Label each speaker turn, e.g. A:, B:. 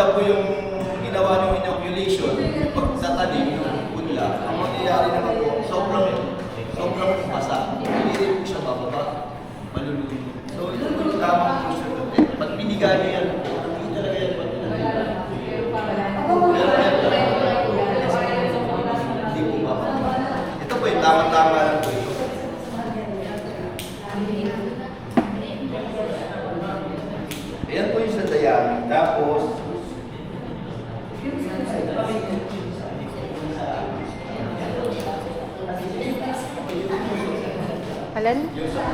A: maganda po yung ginawa niyong inoculation, pagtatanim ng punla, ang mangyayari naman po, sobrang basa. Hindi rin po siya bababa, malulunod. So, yun po yung tamang posture. Pag binigay niyo yan po, hindi talaga yan pag pinagay. Hindi po bababa. Ito po yung tama-tama lang po ito. Ayan po yung sa dayami. Tapos,
B: Alan?
A: yung sa